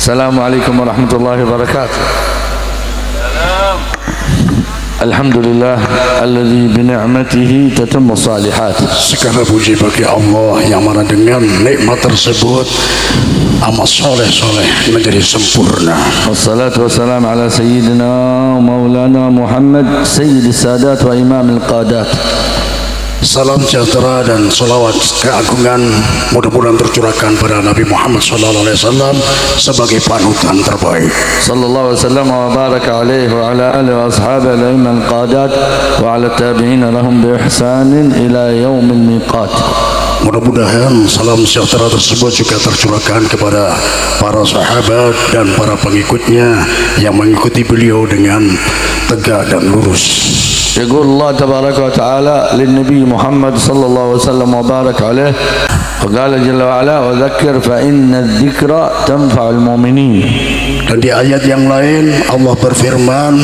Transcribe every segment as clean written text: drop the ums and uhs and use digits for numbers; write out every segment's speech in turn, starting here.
Assalamualaikum warahmatullahi wabarakatuh. Alhamdulillah alladzi bi ni'matihi tatimmu shalihat. Segala puji bagi Allah yang mana dengan nikmat tersebut amal soleh-soleh menjadi sempurna. Wassalatu wassalamu ala sayyidina maulana Muhammad sayyidis sadat wa imamil qadat. Salam sejahtera dan salawat keagungan mudah-mudahan tercurahkan pada Nabi Muhammad SAW sebagai panutan terbaik. Sallallahu alaihi wasallam wa baraka alaihi wa ala alihi wa ashabihi al-a'immah al-qadat wa ala tabi'in lahum bi ihsanin ila yaumil miqat. Mudah-mudahan salam sejahtera tersebut juga tercurahkan kepada para sahabat dan para pengikutnya yang mengikuti beliau dengan tegak dan lurus. يقول الله تبارك وتعالى للنبي محمد صلى الله عليه وسلم وبارك عليه وقال جل وعلا وذكر فإن الذكرى تنفع المؤمنين. Dan di ayat yang lain Allah berfirman,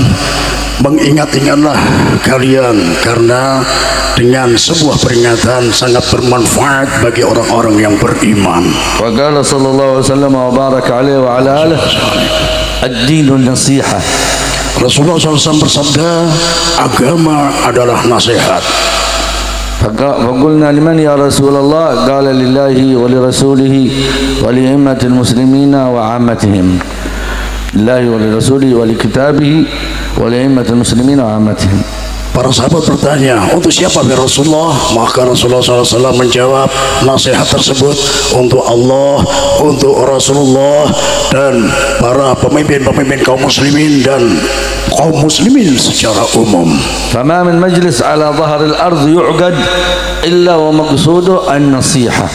mengingat-ingatlah kalian karena dengan sebuah peringatan sangat bermanfaat bagi orang-orang yang beriman. وقال صلى الله عليه وسلم وبارك عليه وعلى آله الدين النصيحة. Rasulullah SAW bersabda, agama adalah nasihat. فقلنا لمن يا رسول الله قال لله ولرسوله ولأئمة المسلمين وعامتهم. لله ولرسوله ولكتابه ولأئمة المسلمين وعامتهم. Para sahabat bertanya, untuk siapa ya Rasulullah? Maka Rasulullah SAW menjawab, nasihat tersebut untuk Allah, untuk Rasulullah dan para pemimpin-pemimpin kaum muslimin dan kaum muslimin secara umum. فما من مجلس على ظهر الأرض يعقد إلا ومقصوده النصيحة.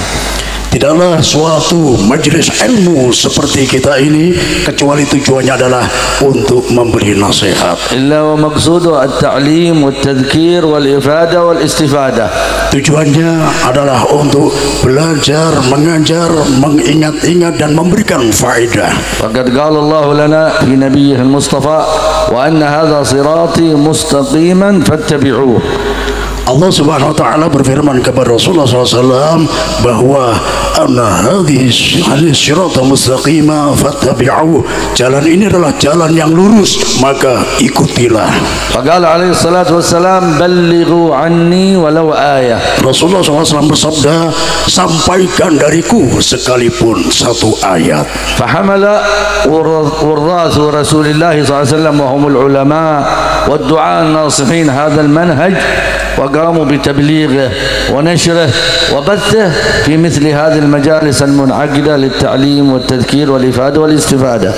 Tidaklah suatu majelis ilmu seperti kita ini kecuali tujuannya adalah untuk memberi nasihat. إلا ومقصوده التعليم والتذكير والإفادة والاستفادة. Tujuannya adalah untuk belajar, mengajar, mengingat-ingat dan memberikan faedah. وقد قال الله لنا في نبيه المصطفى وأن هذا صراطي مستقيما فاتبعوه. Allah Subhanahu wa taala berfirman kepada Rasulullah SAW bahwa anna hadhihi sirata mustaqima fattabi'uhu. Jalan ini adalah jalan yang lurus, maka ikutilah. Faqala alaihi salatu wassalam ballighu anni walau ayah. Rasulullah SAW bersabda, sampaikan dariku sekalipun satu ayat. Fahamala warrasu Rasulillah SAW wa humul ulama wad du'a an-nasihin hadha al-manhaj وقاموا بتبليغه ونشره وبثه في مثل هذه المجالس المنعقدة للتعليم والتذكير والإفادة والاستفادة.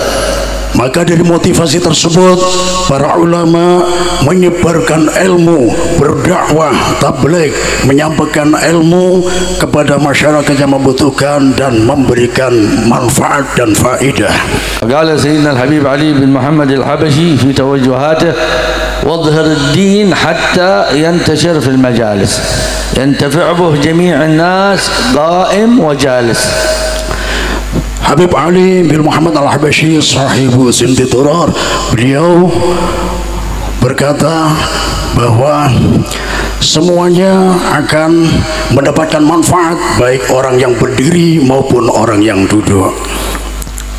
Maka dari motivasi tersebut para ulama menyebarkan ilmu, berdakwah, tabligh, menyampaikan ilmu kepada masyarakat yang membutuhkan dan memberikan manfaat dan faedah. Qala Sayyidina Al-Habib Ali bin Muhammad Al-Habashi fi tawajjuhatih واظهر الدين حتى ينتشر في المجالس ينتفع به جميع الناس قائم وجالس. Habib Ali bin Muhammad Al-Habashi sahibu Simti Turar, beliau berkata bahwa semuanya akan mendapatkan manfaat, baik orang yang berdiri maupun orang yang duduk.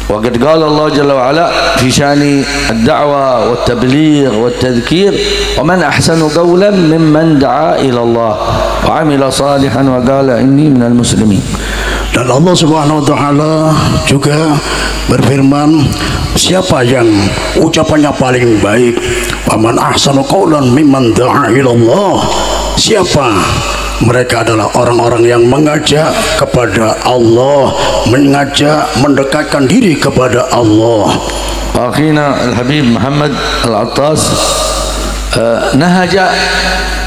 وقد قال الله جل وعلا في شأن الدعوة والتبليغ والتذكير ومن أحسن قولا ممن دعا إلى الله وعمل صالحا وقال إني من المسلمين. Dan Allah Subhanahu wa taala juga berfirman, siapa yang ucapannya paling baik, waman ahsanu qaulan mimman da'a ila Allah. Siapa mereka adalah orang-orang yang mengajak kepada Allah, mengajak mendekatkan diri kepada Allah. أخينا الحبيب محمد العطاس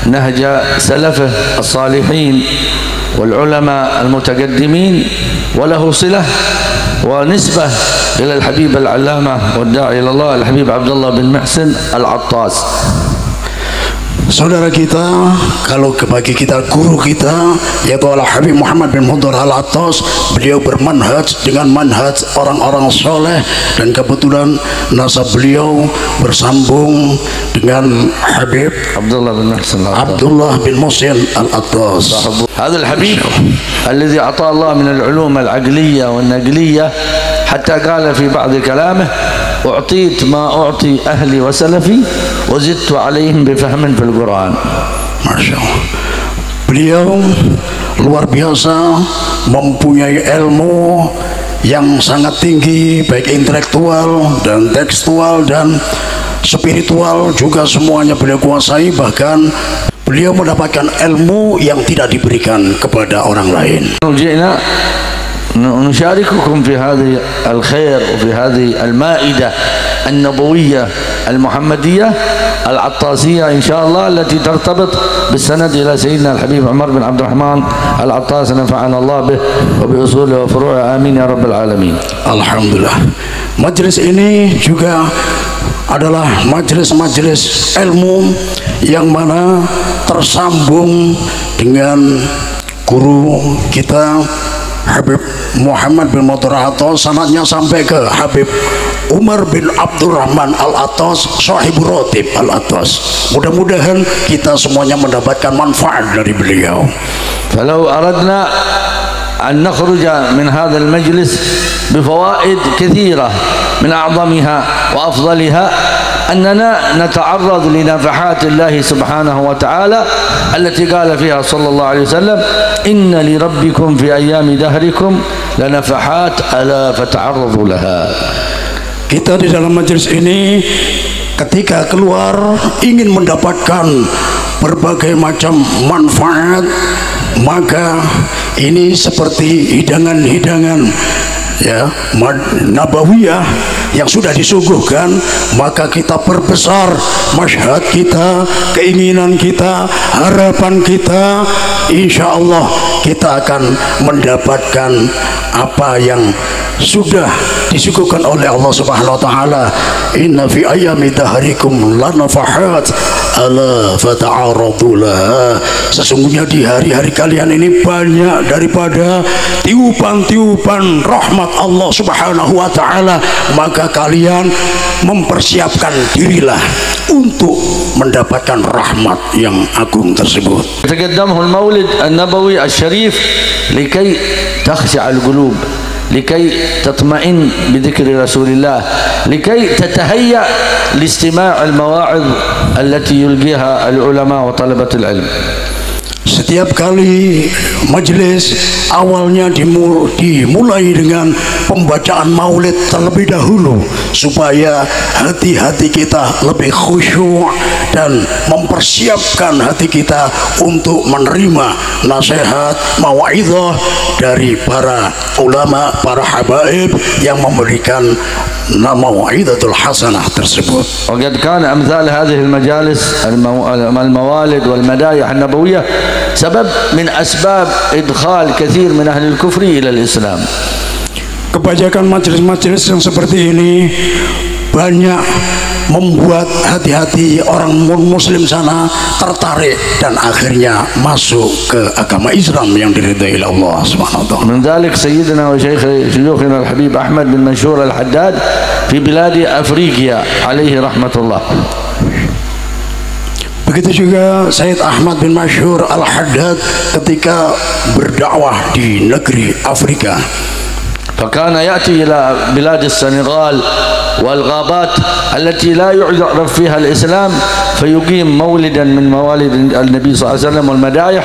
نهج سلفه الصالحين والعلماء المتقدمين وله صلة ونسبة إلى الحبيب العلامة والداعي إلى الله الحبيب عبد الله بن محسن العطاس. Saudara kita, kalau bagi kita guru kita yaitu Al-Habib Muhammad bin Mudhar Al-Attas, beliau bermanhaj dengan manhaj orang-orang soleh dan kebetulan nasab beliau bersambung dengan Habib Abdullah bin Muhsin Al-Attas. هذا الحبيب الذي أعطاه الله من العلوم العقلية والنقلية حتى قال في بعض كلامه: أعطيت ما أعطي أهلي وسلفي وزدت عليهم بفهم في القرآن. Masya Allah. Beliau luar biasa, mempunyai ilmu yang sangat tinggi, baik intelektual dan tekstual dan spiritual juga semuanya beliau kuasai. Bahkan beliau mendapatkan ilmu yang tidak diberikan kepada orang lain. نشارككم في هذه الخير وفي هذه المائدة النبوية المحمدية العطاسية إن شاء الله، التي ترتبط بالسند إلى سيدنا الحبيب عمر بن عبد الرحمن العطاس، نفعنا الله به وبأصوله وفروعه آمين يا رب العالمين. Alhamdulillah. Majelis ini juga adalah majelis-majelis ilmu yang mana tersambung dengan guru kita Habib Muhammad bin Mutara Atas, sanadnya sampai ke Habib Umar bin Abdurrahman Al-Atas, Sahibur Rotib Al-Atas. Mudah-mudahan kita semuanya mendapatkan manfaat dari beliau. فلو أردنا أن نخرج من هذا المجلس بفوائد كثيرة، من أعظمها وأفضلها أننا نتعرض لنفحات الله سبحانه وتعالى التي قال فيها صلى الله عليه وسلم: إن لربكم في أيام دهركم لنفحات ألا فتعرضوا لها. Kita di dalam majelis ini ketika keluar ingin mendapatkan berbagai macam manfaat, maka ini seperti hidangan-hidangan ya nabawiyah yang sudah disuguhkan, maka kita perbesar masyhad kita, keinginan kita, harapan kita. Insya Allah kita akan mendapatkan apa yang sudah disuguhkan oleh Allah Subhanahu wa taala. Inna fi ayami dahrikum lanafahat ala fata'aradu laha. Sesungguhnya di hari-hari kalian ini banyak daripada tiupan-tiupan rahmat Allah Subhanahu wa taala, maka kalian mempersiapkan dirilah untuk mendapatkan rahmat yang agung tersebut. يتقدمه المولد النبوي الشريف لكي تخشع القلوب، لكي تطمئن بذكر رسول الله، لكي تتهيأ لاستماع المواعظ التي يلقيها العلماء وطلبة العلم. Setiap kali majelis awalnya dimulai dengan pembacaan maulid terlebih dahulu, supaya hati-hati kita lebih khusyuk dan mempersiapkan hati kita untuk menerima nasihat mau'izah dari para ulama, para habaib yang memberikan mau'izatul hasanah tersebut. وقد كان أمثال هذه المجالس الموالد والمدايح النبوية سبب من أسباب إدخال كثير من أهل الكفر إلى الإسلام. Kebanyakan majelis-majelis yang seperti ini banyak membuat hati-hati orang muslim sana tertarik dan akhirnya masuk ke agama Islam yang diridhai oleh Allah Subhanahu wa taala. من ذلك سيدنا وشيخ شيوخنا الحبيب أحمد بن منشور الحداد في بلاد أفريقيا عليه رحمة الله. Begitu juga Sayyid Ahmad bin Masyhur Al-Haddad ketika berdakwah di negeri Afrika. فكان يأتي إلى بلاد السنغال والغابات التي لا يعرف فيها الإسلام، فيقيم مولدا من موالد النبي صلى الله عليه وسلم والمدايح،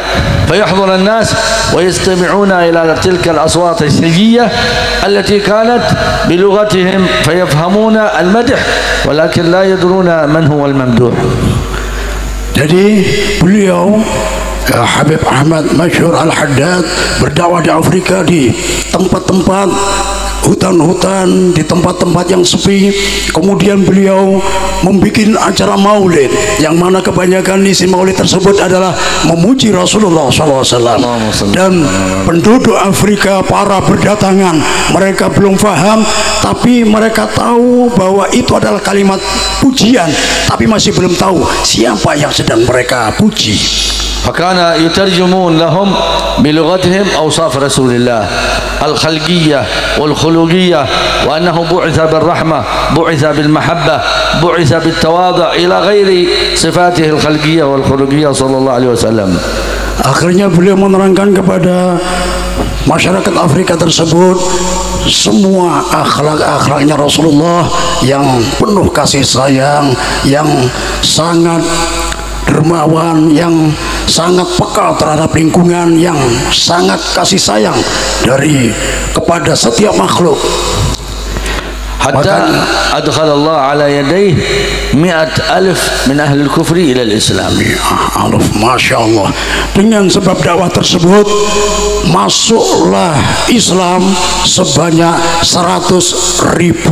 فيحضر الناس ويستمعون إلى تلك الأصوات الشجية التي كانت بلغتهم، فيفهمون المدح ولكن لا يدرون من هو الممدوح. Jadi beliau Habib Ahmad Masyhur Al-Haddad berdakwah di Afrika, di tempat-tempat hutan-hutan, di tempat-tempat yang sepi. Kemudian beliau membuat acara maulid, yang mana kebanyakan isi maulid tersebut adalah memuji Rasulullah SAW. Dan penduduk Afrika para berdatangan, mereka belum paham, tapi mereka tahu bahwa itu adalah kalimat pujian, tapi masih belum tahu siapa yang sedang mereka puji. فكان يترجمون لهم بلغتهم أوصاف رسول الله الخلقية والخلقية، وأنه بعث بالرحمة، بعث بالمحبة، بعث بالتواضع إلى غير صفاته الخلقية والخلقية صلى الله عليه وسلم. Akhirnya beliau menerangkan kepada masyarakat Afrika tersebut semua akhlak-akhlaknya Rasulullah yang penuh kasih sayang, yang sangat dermawan, yang sangat peka terhadap lingkungan, yang sangat kasih sayang kepada setiap makhluk. حتى أدخل الله على يديه 100,000 من أهل الكفر إلى الإسلام. Masya Allah. Dengan sebab dakwah tersebut masuklah Islam sebanyak 100.000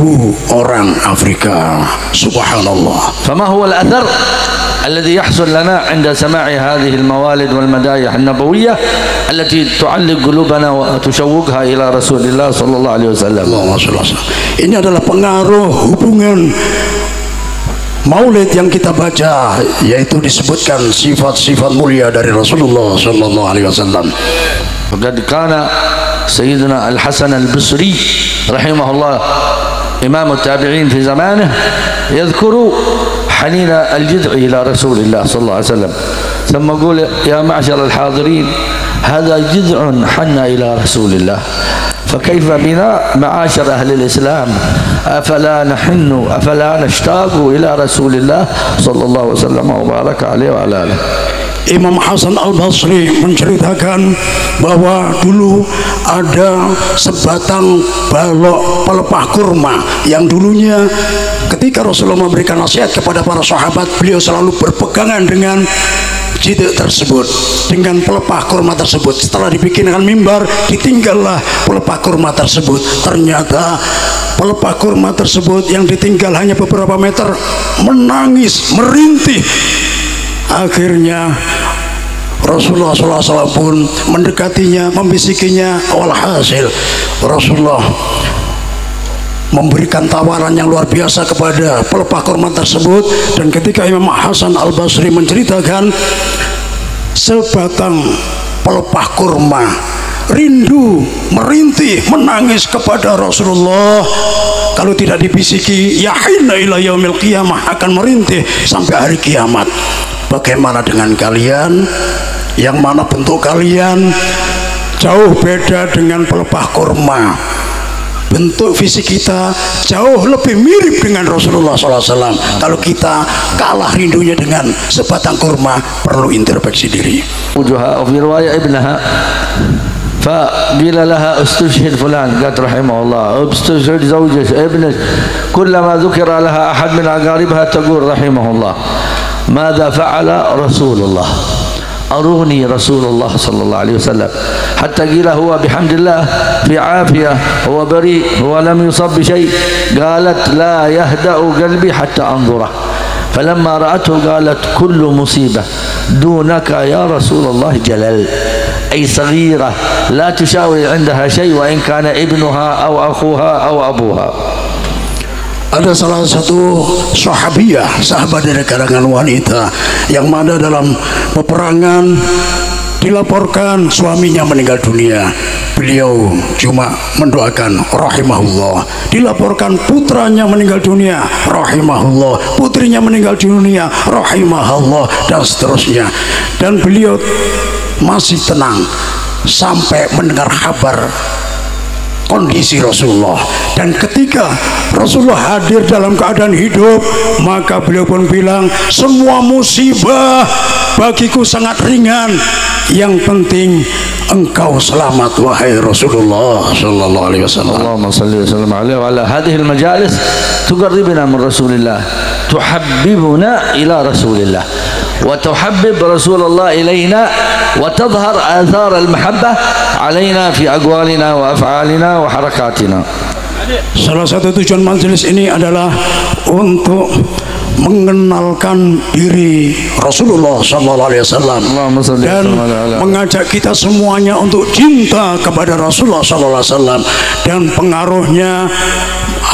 orang Afrika. Subhanallah. فما هو الأثر الذي يحصل لنا عند سماع هذه الموالد والمدايح النبوية التي تعلق قلوبنا وتشوقها إلى رسول الله صلى الله عليه وسلم. Ini adalah pengaruh hubungan maulid yang kita baca, yaitu disebutkan sifat-sifat mulia dari Rasulullah sallallahu alaihi wasallam. وقد كان سيدنا الحسن البصري رحمه الله إمام التابعين في زمانه يذكر حنين الجذع إلى رسول الله صلى الله عليه وسلم، ثم يقول يا معشر الحاضرين هذا جذع حن إلى رسول الله، فكيف بنا معاشر أهل الإسلام؟ أفلا نحن أفلا نشتاق إلى رسول الله صلى الله وسلم وبارك عليه وعلى آله. Imam Hasan Al-Basri menceritakan bahwa dulu ada sebatang balok pelepah kurma yang dulunya ketika Rasulullah memberikan nasihat kepada para sahabat, beliau selalu berpegangan dengan jiduk tersebut, dengan pelepah kurma tersebut. Setelah dibikinkan mimbar, ditinggallah pelepah kurma tersebut. Ternyata pelepah kurma tersebut yang ditinggal hanya beberapa meter menangis, merintih. Akhirnya Rasulullah SAW pun mendekatinya, membisikinya. Walhasil Rasulullah memberikan tawaran yang luar biasa kepada pelepah kurma tersebut. Dan ketika Imam Hasan Al-Basri menceritakan, sebatang pelepah kurma rindu, merintih, menangis kepada Rasulullah. Kalau tidak dibisiki, yahinna ila yaumil qiyamah, akan merintih sampai hari kiamat. Bagaimana dengan kalian? Yang mana bentuk kalian jauh beda dengan pelepah kurma. Bentuk fisik kita jauh lebih mirip dengan Rasulullah SAW. Kalau kita kalah rindunya dengan sebatang kurma, perlu introspeksi diri. وفي رواية ابنها فقيل لها استشهد فلان، قالت رحمه الله استشهد زوجك ابنك، كلما ذكر لها أحد من أقاربها تقول رحمه الله ماذا فعل رسول الله، أروني رسول الله صلى الله عليه وسلم، حتى قيل هو بحمد الله في عافية، هو بريء، هو لم يصب بشيء. قالت لا يهدأ قلبي حتى أنظره، فلما رأته قالت كل مصيبة دونك يا رسول الله جلل، أي صغيرة لا تشاوي عندها شيء وإن كان ابنها أو أخوها أو أبوها. Ada salah satu sahabiyah, sahabat dari kalangan wanita, yang mana dalam peperangan dilaporkan suaminya meninggal dunia. Beliau cuma mendoakan rahimahullah. Dilaporkan putranya meninggal dunia, rahimahullah. Putrinya meninggal dunia, rahimahullah, dan seterusnya. Dan beliau masih tenang sampai mendengar kabar kondisi Rasulullah. Dan ketika Rasulullah hadir dalam keadaan hidup, maka beliau pun bilang, semua musibah bagiku sangat ringan, yang penting engkau selamat wahai Rasulullah sallallahu alaihi wasallam. Allahumma salli wa sallim alaihi wa ala hadhihi al-majalis tuqarribuna min Rasulillah, tuhabbibuna ila Rasulillah, wa tuhabbib Rasulullah ilaina, wa tadhhar athar al-mahabbah alaina fi aqwalina wa af'alina wa harakatina. Salah satu tujuan majelis ini adalah untuk mengenalkan diri Rasulullah SAW dan mengajak kita semuanya untuk cinta kepada Rasulullah SAW, dan pengaruhnya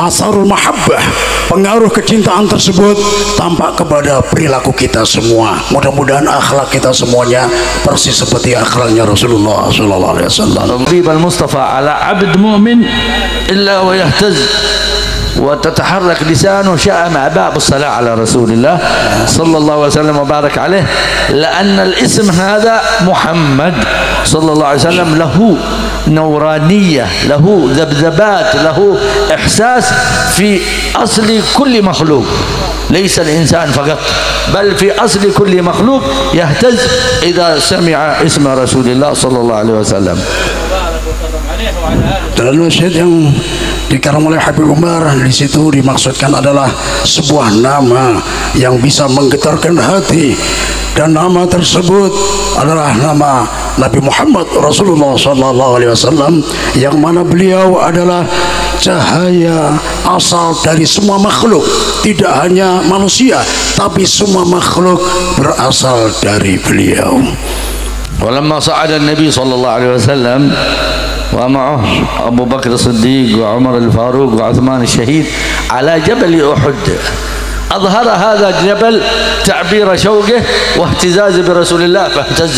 asarul mahabbah, pengaruh kecintaan tersebut tampak kepada perilaku kita semua. Mudah-mudahan akhlak kita semuanya persis seperti akhlaknya Rasulullah SAW. Al-Mustafa ala abd mu'min illa wa yahtaz وتتحرك لسانه شاء ما أبى بالصلاة على رسول الله صلى الله عليه وسلم وبارك عليه، لأن الاسم هذا محمد صلى الله عليه وسلم له نورانية، له ذبذبات، له إحساس في أصل كل مخلوق، ليس الإنسان فقط بل في أصل كل مخلوق يهتز إذا سمع اسم رسول الله صلى الله عليه وسلم. Dalam nasihat yang dikarang oleh Habib Umar, di situ dimaksudkan adalah sebuah nama yang bisa menggetarkan hati, dan nama tersebut adalah nama Nabi Muhammad Rasulullah Sallallahu Alaihi Wasallam, yang mana beliau adalah cahaya asal dari semua makhluk, tidak hanya manusia tapi semua makhluk berasal dari beliau. ولما صعد النبي صلى الله عليه وسلم ومعه أبو بكر الصديق وعمر الفاروق وعثمان الشهيد على جبل أحد، أظهر هذا الجبل تعبير شوقه واهتزاز برسول الله، فاهتز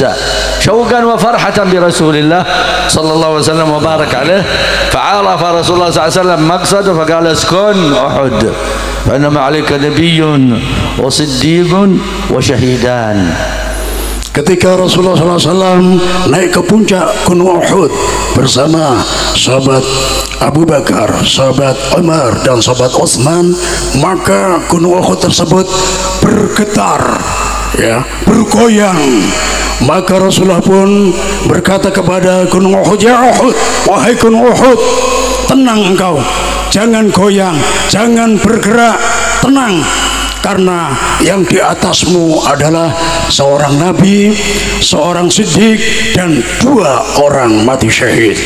شوقا وفرحة برسول الله صلى الله عليه وسلم وبارك عليه، فعرف رسول الله صلى الله عليه وسلم مقصده فقال اسكن أحد فإنما عليك نبي وصديق وشهيدان. Ketika Rasulullah SAW naik ke puncak Gunung Uhud bersama sahabat Abu Bakar, sahabat Umar dan sahabat Utsman, maka Gunung Uhud tersebut bergetar, ya, bergoyang. Maka Rasulullah pun berkata kepada Gunung Uhud, ya Uhud, wahai Gunung Uhud, tenang engkau, jangan goyang, jangan bergerak, tenang, karena yang di atasmu adalah seorang nabi, seorang siddiq, dan 2 orang mati syahid.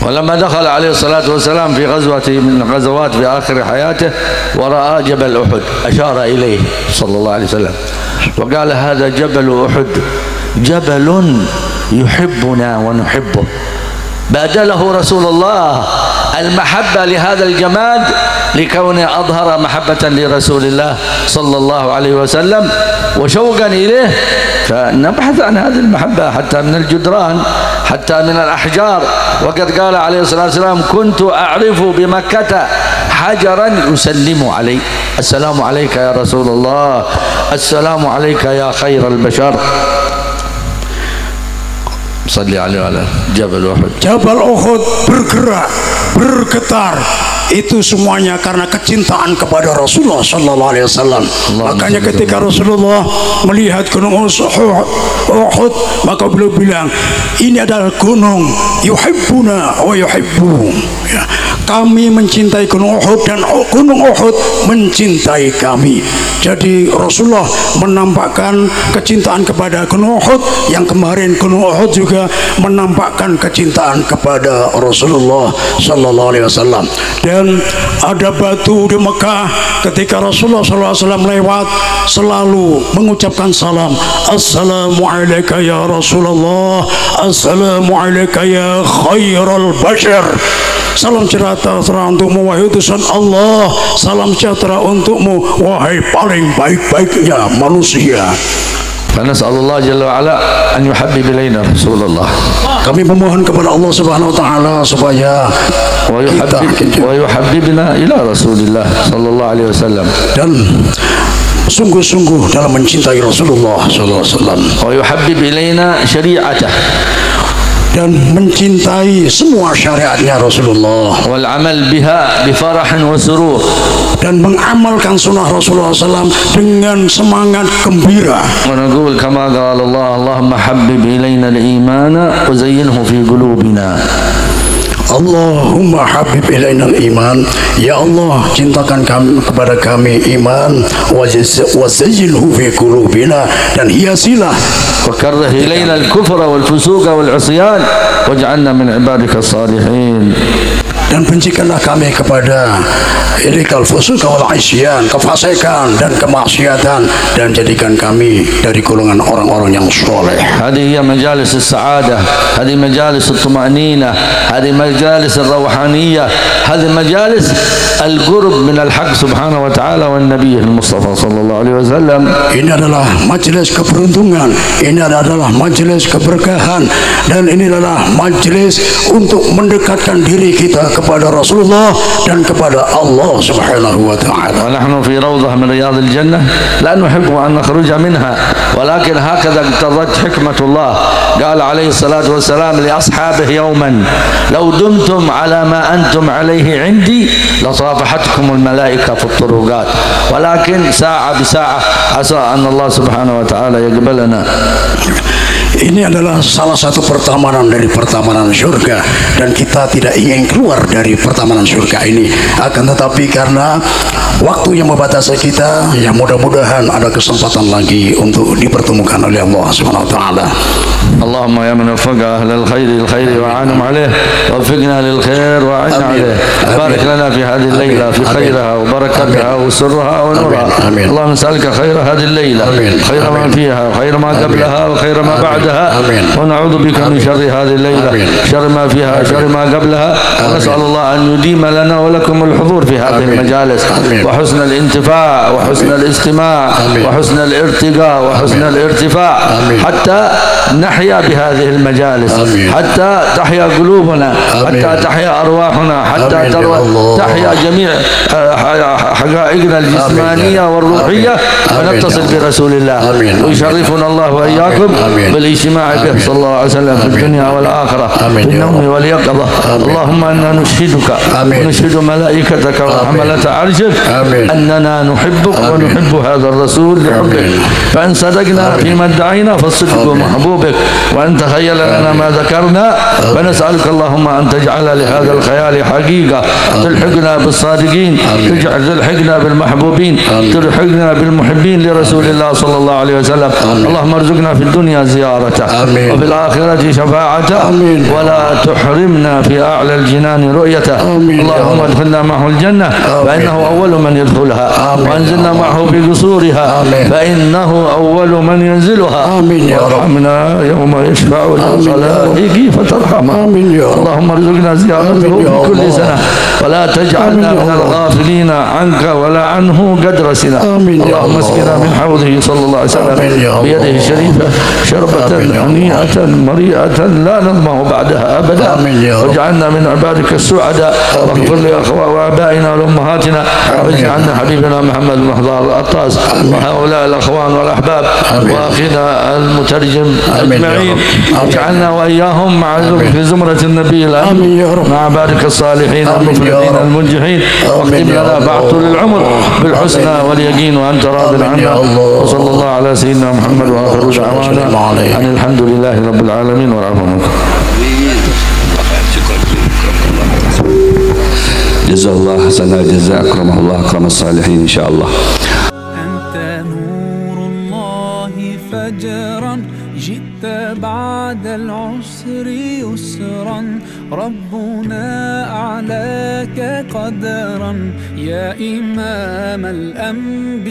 ولما دخل عليه الصلاة والسلام في غزوة من الغزوات في آخر حياته ورأى جبل أحد أشار إليه صلى الله عليه وسلم وقال هذا جبل أحد جبل يحبنا ونحبه، بادله رسول الله المحبة لهذا الجماد لكونه أظهر محبة لرسول الله صلى الله عليه وسلم وشوقا إليه، فنبحث عن هذه المحبة حتى من الجدران، حتى من الأحجار. وقد قال عليه الصلاة والسلام كنت أعرف بمكة حجرا يسلم علي، السلام عليك يا رسول الله، السلام عليك يا خير البشر. صلي عليه وعلى Jabal Uhud. Jabal Uhud bergerak, bergetar. Itu semuanya karena kecintaan kepada Rasulullah Sallallahu Alaihi Wasallam. Makanya ketika Rasulullah melihat gunung Uhud, maka beliau bilang, ini adalah gunung yuhibbuna wa yuhibbu. Ya, kami mencintai gunung Uhud dan gunung Uhud mencintai kami. Jadi Rasulullah menampakkan kecintaan kepada gunung Uhud, yang kemarin gunung Uhud juga menampakkan kecintaan kepada Rasulullah Sallallahu Alaihi Wasallam. Dan ada batu di Mekah ketika Rasulullah SAW lewat selalu mengucapkan salam, Assalamualaikum ya Rasulullah, Assalamualaikum ya khairal bashar. Salam sejahtera untukmu wahai utusan Allah, salam sejahtera untukmu wahai paling baik-baiknya manusia. فنسأل الله جل وعلا أن يحبب إلينا رسول الله. Kami memohon kepada Allah Subhanahu wa taala supaya ويحببنا إلى رسول الله صلى الله عليه وسلم. Dan sungguh-sungguh dalam mencintai Rasulullah sallallahu alaihi wasallam. ويحبب إلينا شريعته. Dan mencintai semua syariatnya Rasulullah. والعمل بها بفرح وسرور. Dan mengamalkan sunnah Rasulullah SAW dengan semangat gembira. ونقول كما قال الله اللهم حبب إلينا الإيمان وزينه في قلوبنا. Allahumma habib ilainal iman, ya Allah cintakan kami kepada kami iman, wazayyinhu fi qulubina, dan hiasilah وكره إلينا الكفر والفسوق والعصيان واجعلنا من عبادك الصالحين. Dan bencikanlah kami kepada ilikal fusuq wal isyan, kefasikan dan kemaksiatan, dan jadikan kami dari golongan orang-orang yang soleh. هذه هي مجالس السعادة، هذه مجالس الطمأنينة، هذه مجالس الروحانية، هذه مجالس القرب من الحق سبحانه وتعالى والنبي المصطفى صلى الله عليه وسلم. Ini adalah majelis keberuntungan, ini adalah majelis keberkahan, dan ini adalah majelis untuk mendekatkan diri kita kepada Rasulullah dan kepada Allah Subhanahu wa taala. ونحن في روضة من رياض الجنة لا نحب أن نخرج منها ولكن هكذا اقتضت حكمة الله. قال عليه الصلاة والسلام لأصحابه يوما لو دمتم على ما أنتم عليه عندي لصافحتكم الملائكة في الطرقات ولكن ساعة بساعة عسى أن الله سبحانه وتعالى يقبلنا. Ini adalah salah satu pertamanan dari pertamanan surga dan kita tidak ingin keluar dari pertamanan surga ini. Akan tetapi karena waktu yang membatasi kita, ya mudah-mudahan ada kesempatan lagi untuk dipertemukan oleh Allah Subhanahu wa taala. اللهم يا من وفق أهل الخير للخير وأعانهم عليه ووفقنا للخير وأعنا عليه. بارك لنا في هذه الليلة في خيرها وبركتها وسرها ونورها. اللهم نسألك خير هذه الليلة خير ما فيها وخير ما قبلها وخير ما بعدها ونعوذ بك من شر هذه الليلة شر ما فيها شر ما قبلها. ونسأل الله أن يديم لنا ولكم الحضور في هذه المجالس وحسن الانتفاع وحسن الاستماع وحسن الارتقاء وحسن الارتفاع حتى نحيا بهذه المجالس حتى تحيا قلوبنا حتى تحيا أرواحنا حتى تحيا جميع حقائقنا الجسمانية والروحية ونتصل برسول الله ويشرفنا الله وإياكم بالاجتماع به صلى الله عليه وسلم في الدنيا والآخرة في النوم واليقظة. اللهم إنا نشهدك ونشهد ملائكتك وحملة عرشك أننا نحبك ونحب هذا الرسول لحبك فإن صدقنا فيما ادعينا فالصدق محبوبك وأن تخيل لنا ما ذكرنا فنسألك اللهم أن تجعل لهذا الخيال حقيقة تلحقنا بالصادقين تلحقنا بالمحبوبين تلحقنا بالمحبين لرسول الله صلى الله عليه وسلم. اللهم ارزقنا في الدنيا زيارته وفي الآخرة شفاعته ولا تحرمنا في أعلى الجنان رؤيته. اللهم ادخلنا معه الجنة فإنه أول من يدخلها وأنزلنا معه في قصورها فإنه أول من ينزلها. وارحمنا يوم يشفع الخلائق فترحمه. اللهم ارزقنا زيارته في كل سنة ولا تجعلنا من الغافلين عنك ولا عنه قدر سنة. اللهم اسقنا من حوضه صلى الله عليه وسلم بيده الشريفة شربة هنيئة مريئة لا نظمأ بعدها أبدا واجعلنا من عبادك السعداء واغفر لآبائنا وأمهاتنا واجعلنا حبيبنا محمد المحضار الأطاس وهؤلاء الأخوان والأحباب وأخينا المترجم أجمعين واجعلنا وإياهم في زمرة النبي الأمين مع بارك الصالحين المفلحين المنجحين واختم لنا بعد طول العمر بالحسنى واليقين وأنت راض عنا. وصلى الله على سيدنا محمد وآخر دعوانا أن الحمد لله رب العالمين والعفو منكم. جزاه الله حسنا الجزاء أكرمه الله أكرم الصالحين إن شاء الله. أنت نور الله فجرا جئت بعد العسر يسرا ربنا أعلاك قدرا يا إمام الأنبياء